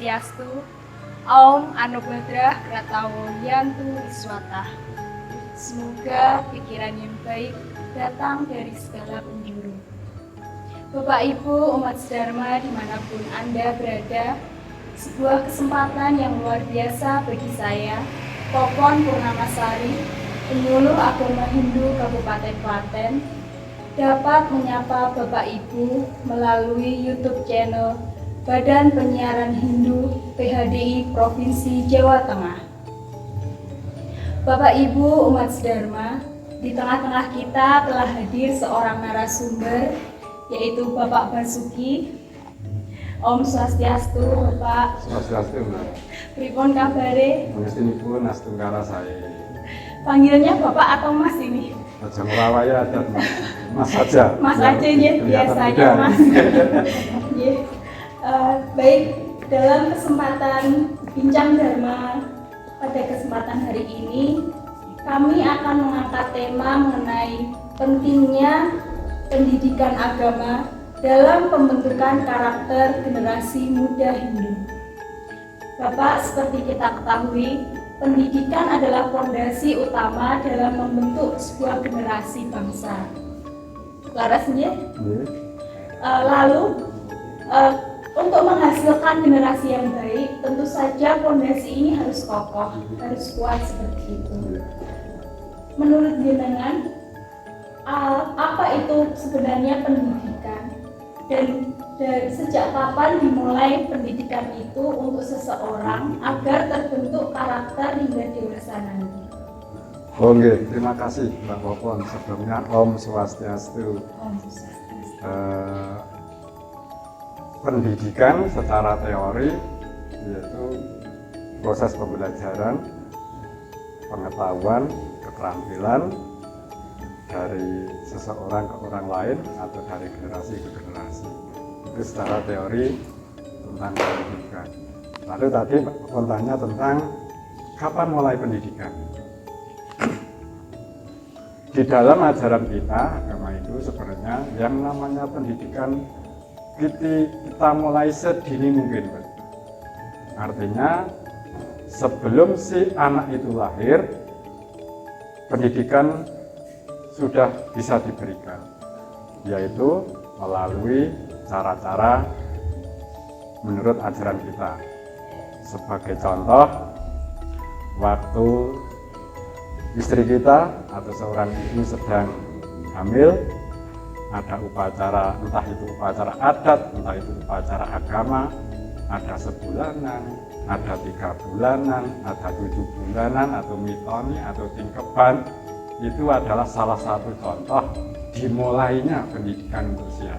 Swastiastu, Om Anugerah Kratawo Yantu Wiswata. Semoga pikiran yang baik datang dari segala penjuru. Bapak Ibu umat Dharma dimanapun Anda berada, sebuah kesempatan yang luar biasa bagi saya, Popon Purnamasari, penyuluh agama Hindu Kabupaten Klaten, dapat menyapa Bapak Ibu melalui YouTube channel Badan Penyiaran Hindu PHDI Provinsi Jawa Tengah. Bapak Ibu umat Dharma, di tengah-tengah kita telah hadir seorang narasumber, yaitu Bapak Basuki. Om Swastiastu, Bapak. Swastiastu, Mbak. Pripun kabare? Pangestinipun Astunggara saya. Panggilnya Bapak atau Mas ini? Aja ngelawaya adat, Mas saja. Mas aja ya, biasanya Mas. Baik, dalam kesempatan Bincang Dharma pada kesempatan hari ini, kami akan mengangkat tema mengenai pentingnya pendidikan agama dalam pembentukan karakter generasi muda Hindu. Bapak, seperti kita ketahui, pendidikan adalah fondasi utama dalam membentuk sebuah generasi bangsa. Laras ya? Lalu, untuk menghasilkan generasi yang baik, tentu saja fondasi ini harus kokoh, harus kuat seperti itu. Menurut jenengan, apa itu sebenarnya pendidikan? Dan sejak kapan dimulai pendidikan itu untuk seseorang agar terbentuk karakter hingga dewasa nanti? Oke, terima kasih Mbak Popon. Sebelumnya Om Swastiastu. Om Swastiastu. Pendidikan secara teori yaitu proses pembelajaran, pengetahuan, keterampilan dari seseorang ke orang lain atau dari generasi ke generasi. Itu secara teori tentang pendidikan. Lalu tadi bertanya tentang kapan mulai pendidikan. Di dalam ajaran kita, agama itu sebenarnya yang namanya pendidikan kita mulai sedini mungkin. Artinya sebelum si anak itu lahir, pendidikan sudah bisa diberikan, yaitu melalui cara-cara menurut ajaran kita. Sebagai contoh, waktu istri kita atau seorang ibu sedang hamil, ada upacara, entah itu upacara adat, entah itu upacara agama, ada sebulanan, ada 3 bulanan, ada 7 bulanan, atau mitoni, atau tingkeban. Itu adalah salah satu contoh dimulainya pendidikan usia.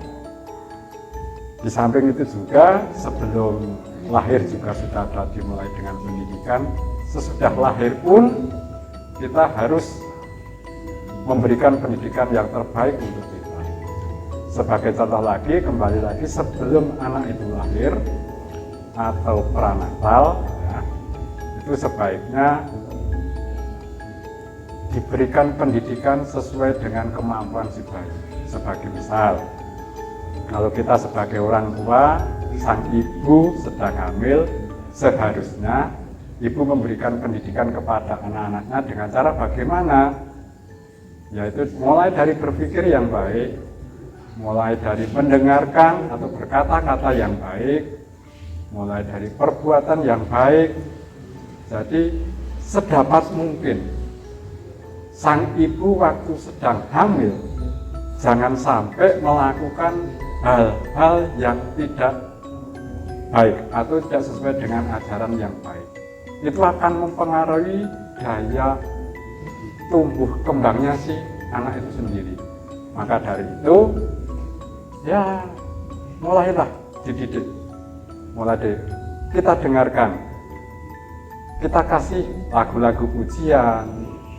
Di samping itu juga sebelum lahir juga sudah ada dimulai dengan pendidikan. Sesudah lahir pun kita harus memberikan pendidikan yang terbaik untuk kita. Sebagai contoh lagi, kembali lagi sebelum anak itu lahir atau pranatal, ya, itu sebaiknya diberikan pendidikan sesuai dengan kemampuan si bayi. Sebagai misal, kalau kita sebagai orang tua, sang ibu sedang hamil, seharusnya ibu memberikan pendidikan kepada anak-anaknya dengan cara bagaimana? Yaitu mulai dari berpikir yang baik, mulai dari mendengarkan atau berkata-kata yang baik, mulai dari perbuatan yang baik. Jadi sedapat mungkin sang ibu waktu sedang hamil jangan sampai melakukan hal-hal yang tidak baik atau tidak sesuai dengan ajaran yang baik. Itu akan mempengaruhi daya tumbuh kembangnya si anak itu sendiri. Maka dari itu, ya mulailah dididik, mulai kita dengarkan, kita kasih lagu-lagu pujian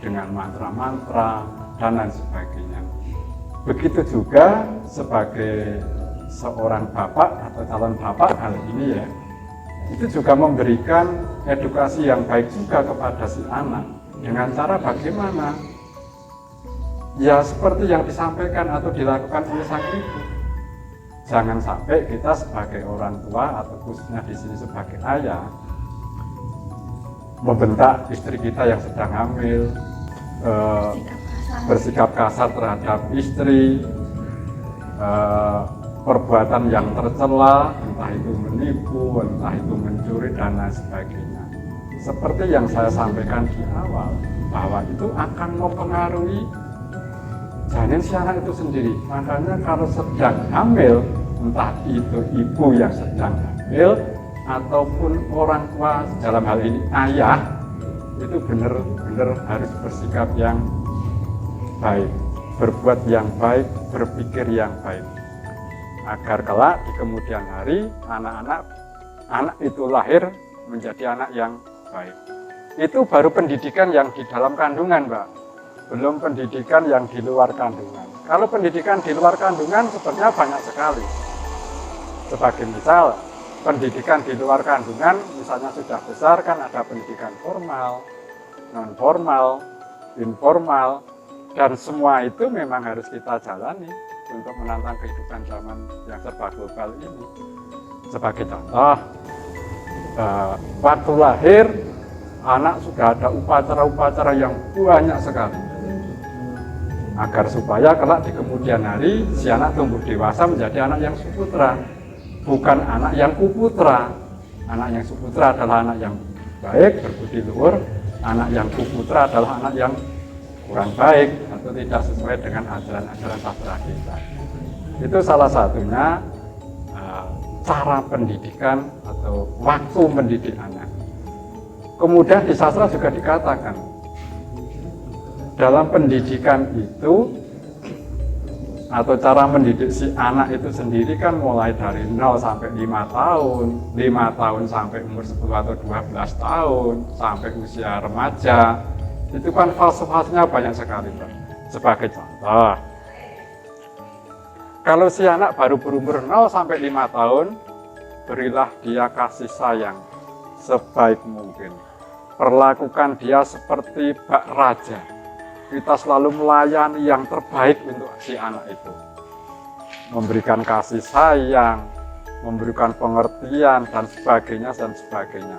dengan mantra-mantra dan lain sebagainya. Begitu juga sebagai seorang bapak atau calon bapak hal ini ya, itu juga memberikan edukasi yang baik juga kepada si anak dengan cara bagaimana? Ya seperti yang disampaikan atau dilakukan oleh sang ibu. jangan sampai kita sebagai orang tua atau khususnya di sini sebagai ayah membentak istri kita yang sedang hamil, bersikap kasar terhadap istri, perbuatan yang tercela, entah itu menipu, entah itu mencuri dan lain sebagainya. Seperti yang saya sampaikan di awal, bahwa itu akan mempengaruhi janin si anak itu sendiri. Makanya kalau sedang hamil, entah itu ibu yang sedang hamil ataupun orang tua, dalam hal ini ayah, itu benar-benar harus bersikap yang baik, berbuat yang baik, berpikir yang baik, agar kelak di kemudian hari anak itu lahir menjadi anak yang baik. Itu baru pendidikan yang di dalam kandungan, Mbak, belum pendidikan yang di luar kandungan. Kalau pendidikan di luar kandungan sebenarnya banyak sekali. Sebagai misal, pendidikan di luar kandungan misalnya sudah besar kan ada pendidikan formal, non formal, informal, dan semua itu memang harus kita jalani untuk menantang kehidupan zaman yang serba global ini. Sebagai contoh, waktu lahir anak sudah ada upacara-upacara yang banyak sekali, agar supaya kelak di kemudian hari si anak tumbuh dewasa menjadi anak yang suputra, bukan anak yang kuputra. Anak yang suputra adalah anak yang baik, berbudi luhur. Anak yang kuputra adalah anak yang kurang baik atau tidak sesuai dengan ajaran-ajaran sastra kita. Itu salah satunya cara pendidikan atau waktu mendidik anak. Kemudian di sastra juga dikatakan, dalam pendidikan itu atau cara mendidik si anak itu sendiri kan mulai dari 0 sampai 5 tahun, 5 tahun sampai umur 10 atau 12 tahun, sampai usia remaja. Itu kan fase-fasenya banyak sekali, Pak. Sebagai contoh, kalau si anak baru berumur 0 sampai 5 tahun, berilah dia kasih sayang sebaik mungkin. Perlakukan dia seperti bak raja. Kita selalu melayani yang terbaik untuk si anak itu. Memberikan kasih sayang, memberikan pengertian, dan sebagainya, dan sebagainya.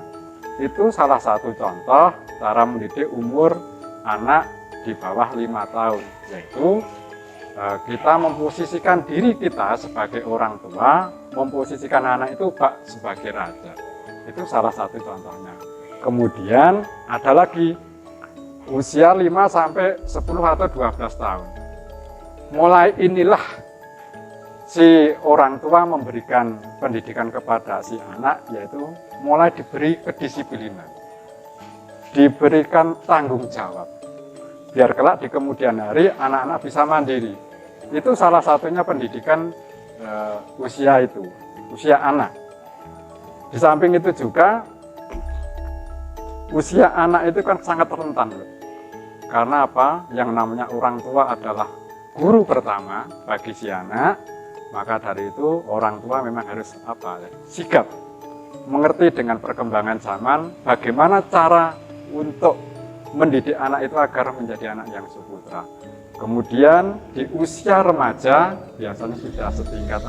Itu salah satu contoh cara mendidik umur anak di bawah 5 tahun, yaitu kita memposisikan diri kita sebagai orang tua, memposisikan anak itu bak sebagai raja. Itu salah satu contohnya. Kemudian ada lagi usia 5 sampai 10 atau 12 tahun. Mulai inilah si orang tua memberikan pendidikan kepada si anak, yaitu mulai diberi kedisiplinan, diberikan tanggung jawab, biar kelak di kemudian hari anak-anak bisa mandiri. Itu salah satunya pendidikan usia itu, usia anak. Di samping itu juga usia anak itu kan sangat rentan, karena apa? Yang namanya orang tua adalah guru pertama bagi si anak. Maka dari itu orang tua memang harus sigap, mengerti dengan perkembangan zaman, bagaimana cara untuk mendidik anak itu agar menjadi anak yang suputra. Kemudian di usia remaja, biasanya sudah setingkat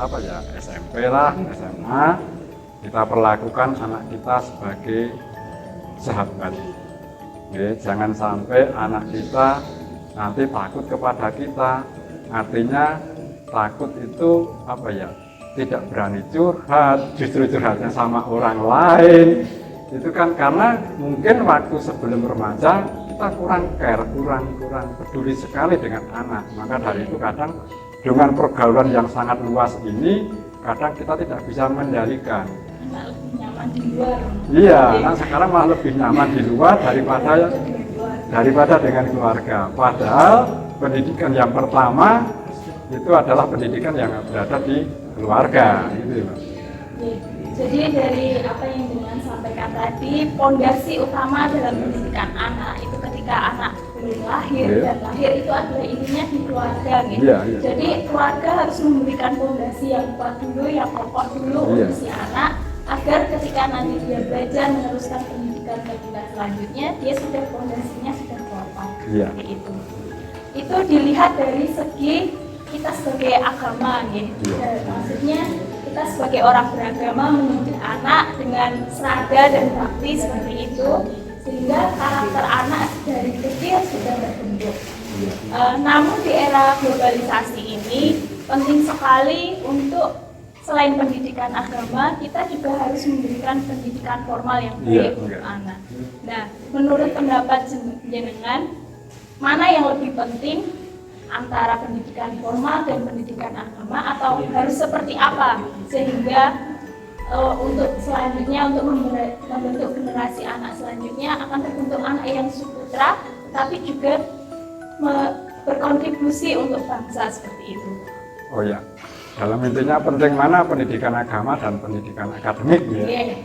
SMP lah, SMA, kita perlakukan anak kita sebagai sahabat. Jangan sampai anak kita nanti takut kepada kita. Artinya takut itu tidak berani curhat, justru curhatnya sama orang lain. Itu kan karena mungkin waktu sebelum remaja kita kurang care, kurang peduli sekali dengan anak. Maka dari itu kadang dengan pergaulan yang sangat luas ini, kadang kita tidak bisa mengendalikan. Lebih nyaman di luar. Iya, nah sekarang malah lebih nyaman di luar daripada dengan keluarga. Padahal pendidikan yang pertama itu adalah pendidikan yang berada di keluarga, gitu ya. Jadi dari apa yang dengan sampaikan tadi, pondasi utama dalam pendidikan anak itu ketika anak belum lahir dan lahir itu adalah ininya di keluarga, gitu. Jadi keluarga harus memberikan pondasi yang kuat dulu, yang pokok dulu untuk si anak, agar ketika nanti dia belajar meneruskan pendidikan ke jenjang selanjutnya, dia sudah pondasinya sudah kuat, seperti itu. Itu dilihat dari segi kita sebagai agama gitu. Maksudnya kita sebagai orang beragama mendidik anak dengan serada dan bakti seperti itu, sehingga karakter anak dari kecil sudah terbentuk. Namun di era globalisasi ini penting sekali untuk selain pendidikan agama, kita juga harus memberikan pendidikan formal yang baik untuk anak. Nah, menurut pendapat jenengan, mana yang lebih penting antara pendidikan formal dan pendidikan agama, atau harus seperti apa sehingga untuk selanjutnya, untuk membentuk generasi anak selanjutnya akan terbentuk anak yang suputra, tapi juga berkontribusi untuk bangsa seperti itu. Oh ya. Dalam intinya penting mana pendidikan agama dan pendidikan akademik ya.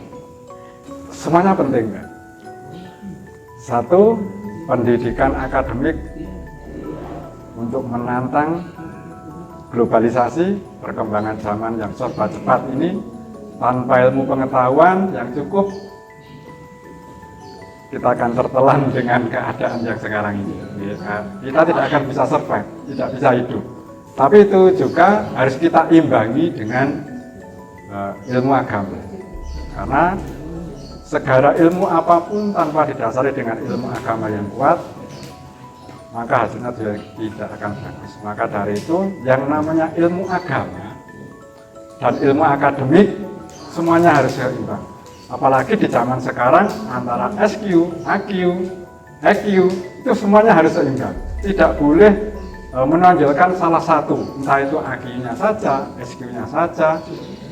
Semuanya penting ya. Satu, pendidikan akademik untuk menantang globalisasi, perkembangan zaman yang serba cepat ini. Tanpa ilmu pengetahuan yang cukup, kita akan tertelan dengan keadaan yang sekarang ini. Kita tidak akan bisa survive, tidak bisa hidup. Tapi itu juga harus kita imbangi dengan ilmu agama. Karena segala ilmu apapun tanpa didasari dengan ilmu agama yang kuat, maka hasilnya juga tidak akan bagus. Maka dari itu, yang namanya ilmu agama dan ilmu akademik semuanya harus seimbang. Apalagi di zaman sekarang antara SQ, AQ, EQ itu semuanya harus seimbang. Tidak boleh menonjolkan salah satu, entah itu AQ-nya saja, SQ-nya saja,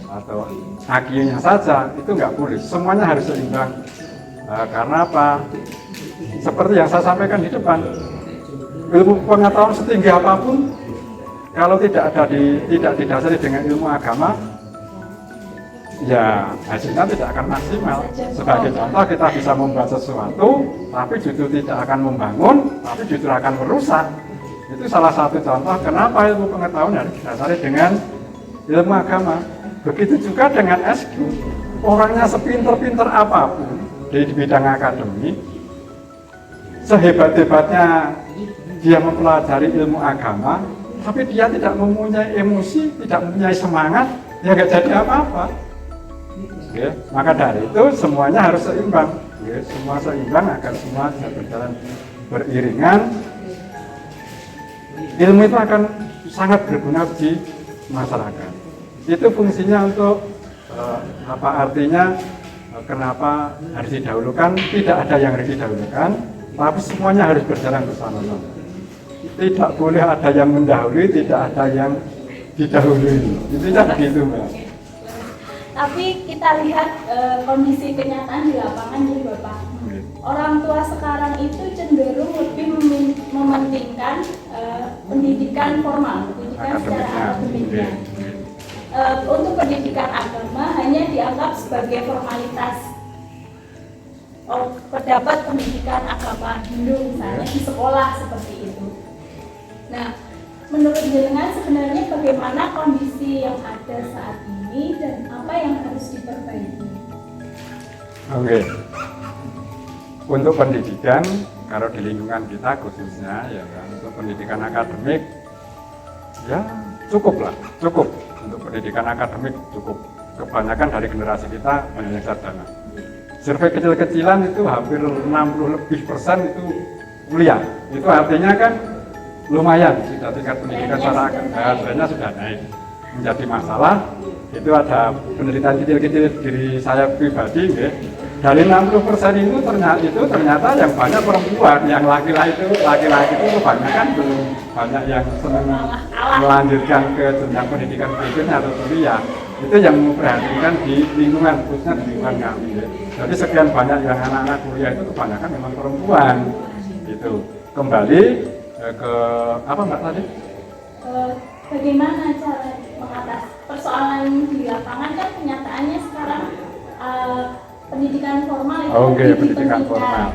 atau AQ-nya saja, itu nggak boleh. Semuanya harus seimbang. Karena apa? Seperti yang saya sampaikan di depan, ilmu pengetahuan setinggi apapun, kalau tidak didasari dengan ilmu agama, ya hasilnya tidak akan maksimal. Sebagai contoh, kita bisa membuat sesuatu, tapi justru tidak akan membangun, tapi justru akan merusak. Itu salah satu contoh kenapa ilmu pengetahuan harus didasari dengan ilmu agama. Begitu juga dengan SQ. Orangnya sepinter-pinter apapun di bidang akademik, sehebat-hebatnya dia mempelajari ilmu agama, tapi dia tidak mempunyai emosi, tidak mempunyai semangat, ya nggak jadi apa-apa. Oke, maka dari itu semuanya harus seimbang. Oke, semua seimbang agar semua bisa berjalan beriringan. Ilmu itu akan sangat berguna di masyarakat. Itu fungsinya untuk apa artinya kenapa harus didahulukan? Tidak ada yang harus didahulukan, tapi semuanya harus berjalan bersama-sama. Tidak boleh ada yang mendahului, tidak ada yang didahului. Intinya begitu, Mbak. Tapi kita lihat kondisi kenyataan di lapangan nih Bapak. Orang tua sekarang itu cenderung lebih mementingkan pendidikan formal, pendidikan secara akademiknya. Untuk pendidikan agama hanya dianggap sebagai formalitas. Terdapat pendidikan agama Hindu misalnya di sekolah seperti itu. Nah, menurut jenengan sebenarnya bagaimana kondisi yang ada saat ini dan apa yang harus diperbaiki? Oke. Untuk pendidikan, kalau di lingkungan kita khususnya ya kan, untuk pendidikan akademik ya cukup untuk pendidikan akademik cukup. Kebanyakan dari generasi kita banyak sarjana. Survei kecil-kecilan itu hampir 60% itu kuliah. Itu artinya kan lumayan sudah tingkat pendidikan secara akademiknya sudah naik. Menjadi masalah itu ada penelitian kecil-kecil diri saya pribadi, ya. Dari 60% itu ternyata yang banyak perempuan, yang laki-laki itu kebanyakan belum banyak yang senang melanjutkan ke jenjang pendidikan berikutnya atau kuliah. Itu yang memperhatikan di lingkungan, khususnya di lingkungan kami. Ya. Jadi sekian banyak yang anak-anak kuliah itu kebanyakan memang perempuan. Gitu. Kembali ke apa Mbak tadi? Bagaimana cara mengatasi persoalan di lapangan? Kan kenyataannya sekarang pendidikan formal itu pendidikan formal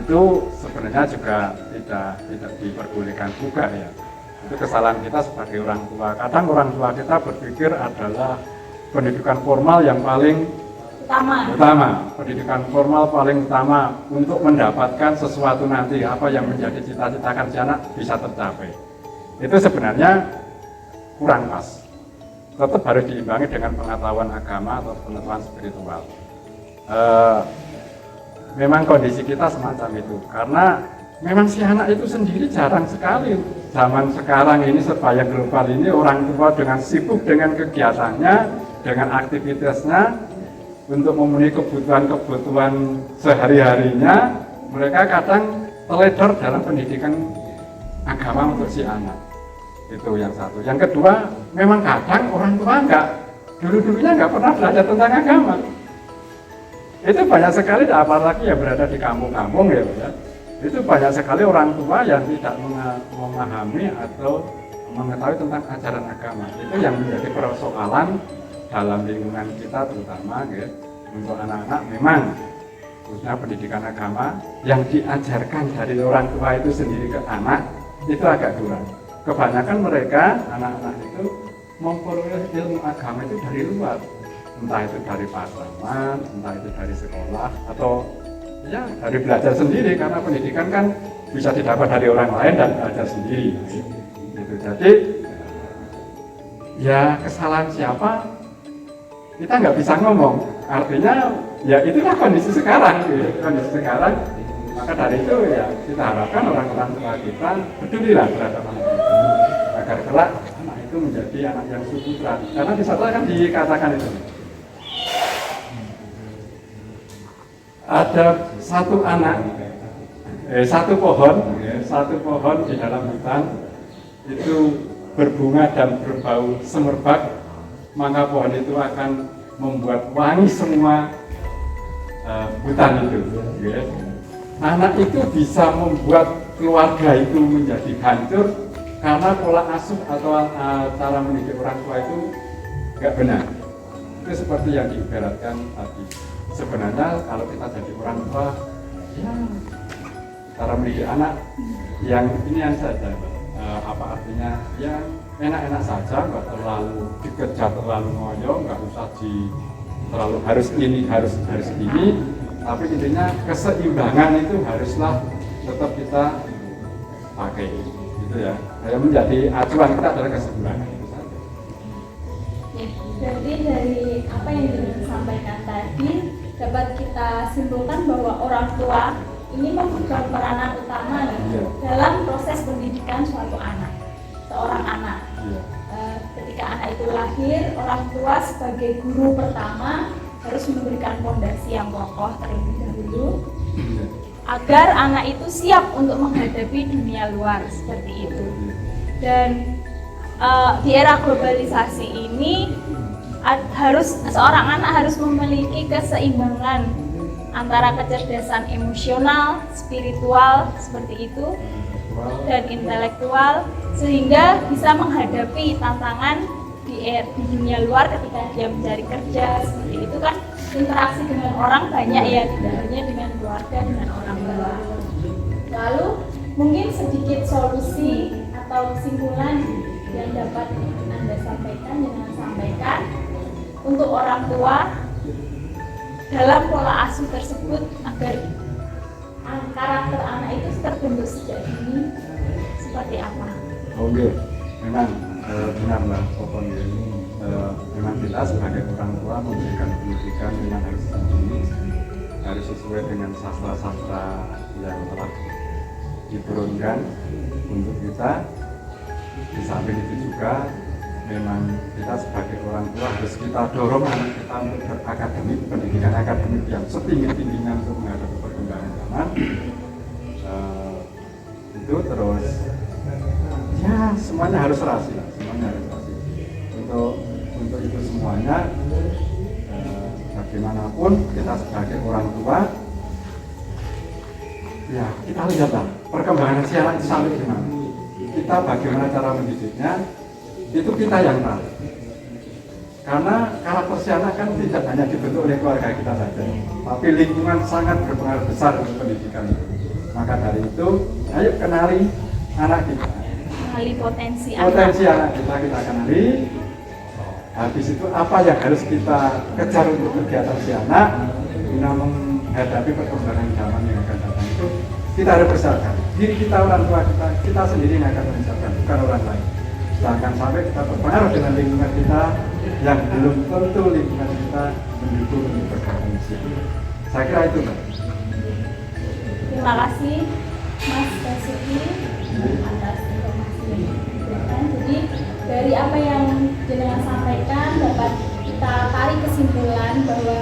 itu sebenarnya juga tidak diperbolehkan juga ya. Itu kesalahan kita sebagai orang tua. Kadang orang tua kita berpikir adalah pendidikan formal yang paling utama. Pendidikan formal paling utama untuk mendapatkan sesuatu nanti, apa yang menjadi cita-citakan si anak bisa tercapai. Itu sebenarnya kurang pas. Tetap harus diimbangi dengan pengetahuan agama atau pengetahuan spiritual. Memang kondisi kita semacam itu, karena memang si anak itu sendiri jarang sekali. Zaman sekarang ini serba yang global ini, orang tua dengan sibuk dengan kegiatannya, dengan aktivitasnya untuk memenuhi kebutuhan sehari-harinya, mereka kadang teledor dalam pendidikan agama untuk si anak. Itu yang satu. Yang kedua, memang kadang orang tua dulu-dulunya nggak pernah belajar tentang agama. Itu banyak sekali, apalagi yang berada di kampung-kampung ya, itu banyak sekali orang tua yang tidak memahami atau mengetahui tentang ajaran agama. Itu yang menjadi persoalan dalam lingkungan kita, terutama ya, untuk anak-anak. Memang khususnya pendidikan agama yang diajarkan dari orang tua itu sendiri ke anak itu agak kurang. Kebanyakan mereka, anak-anak itu memperoleh ilmu agama itu dari luar, entah itu dari pasangan, entah itu dari sekolah, atau ya dari belajar sendiri, karena pendidikan kan bisa didapat dari orang lain dan belajar sendiri. Gitu. Jadi ya kesalahan siapa kita nggak bisa ngomong. Artinya ya itulah kondisi sekarang, gitu. Kondisi sekarang. Maka dari itu ya kita harapkan orang-orang tua kita pedulilah terhadap anak itu, agar kelak anak itu menjadi anak yang suci. Karena di sana kan dikatakan itu ada satu pohon di dalam hutan itu berbunga dan berbau semerbak, maka pohon itu akan membuat wangi semua hutan itu. Ya. Anak itu bisa membuat keluarga itu menjadi hancur karena pola asuh atau cara mendidik orang tua itu nggak benar. Itu seperti yang diibaratkan tadi. Sebenarnya kalau kita jadi orang tua, ya cara mendidik anak yang inian saja, apa artinya? Yang enak-enak saja, nggak terlalu dikejar, terlalu ngoyo, nggak usah terlalu harus ini, harus ini. Tapi intinya keseimbangan itu haruslah tetap kita pakai, gitu ya. Yang menjadi acuan kita adalah keseimbangan itu saja. Ya, jadi dari apa yang disampaikan tadi dapat kita simpulkan bahwa orang tua ini memegang peranan utama nih dalam proses pendidikan suatu anak, seorang anak. Ketika anak itu lahir, orang tua sebagai guru pertama harus memberikan fondasi yang kokoh terlebih dahulu agar anak itu siap untuk menghadapi dunia luar seperti itu. Dan di era globalisasi ini seorang anak harus memiliki keseimbangan antara kecerdasan emosional, spiritual seperti itu, dan intelektual, sehingga bisa menghadapi tantangan di dunia luar ketika dia mencari kerja. Seperti itu kan interaksi dengan orang banyak ya, tidak hanya dengan keluarga, dengan orang tua. Lalu mungkin sedikit solusi atau kesimpulan yang dapat Anda sampaikan, dengan sampaikan untuk orang tua dalam pola asuh tersebut agar karakter anak itu terbentuk sejak dini seperti apa? Oke, memang benarlah pokoknya memang kita sebagai orang tua memberikan pendidikan memang harus sendiri, harus sesuai dengan sastra-sastra yang telah diturunkan untuk kita. Di samping itu juga memang kita sebagai orang tua harus kita dorong anak kita untuk berakademik, pendidikan akademik yang setinggi-tingginya untuk menghadapi perkembangan zaman. Itu terus ya semuanya harus serasi lah, semuanya harus serasi. Untuk itu semuanya bagaimanapun kita sebagai orang tua ya kita lihatlah perkembangan si anak itu sampai gimana. Kita bagaimana cara mendidiknya itu kita yang tahu. Karena karakter si anak kan tidak hanya dibentuk oleh keluarga kita saja, tapi lingkungan sangat berpengaruh besar untuk pendidikan itu. Maka dari itu, ayo kenali anak kita. Kenali potensi anak kita kenali. Habis itu apa yang harus kita kejar untuk kegiatan si anak guna menghadapi perkembangan zaman yang akan datang itu kita harus persiapkan. Diri kita, orang tua kita sendiri yang akan persiapkan, bukan orang lain. Jangan sampai kita terpengaruh dengan lingkungan kita yang belum tentu lingkungan kita mendukung untuk bergabung di situ. Saya kira itu, Mbak. Terima kasih Mas Basuki atas informasi yang diberikan. Jadi dari apa yang jenengan sampaikan dapat kita tarik kesimpulan bahwa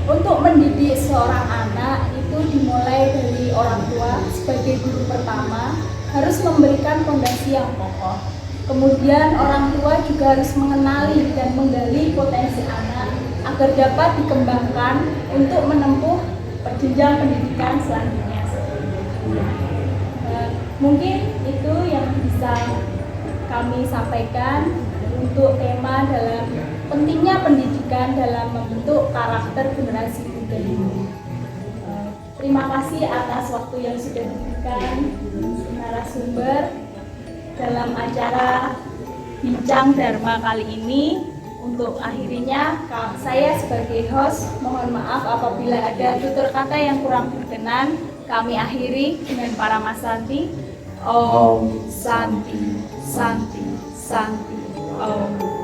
untuk mendidik seorang anak itu dimulai dari orang tua sebagai guru pertama, harus memberikan fondasi yang kokoh. Kemudian orang tua juga harus mengenali dan menggali potensi anak agar dapat dikembangkan untuk menempuh jenjang pendidikan selanjutnya. Mungkin itu yang bisa kami sampaikan untuk tema dalam pentingnya pendidikan dalam membentuk karakter generasi muda ini. Terima kasih atas waktu yang sudah diberikan narasumber dalam acara Bincang Dharma kali ini. Untuk akhirnya, saya sebagai host mohon maaf apabila ada tutur kata yang kurang berkenan. Kami akhiri dengan Parama Santi. Om Santi, Santi, Santi, Om.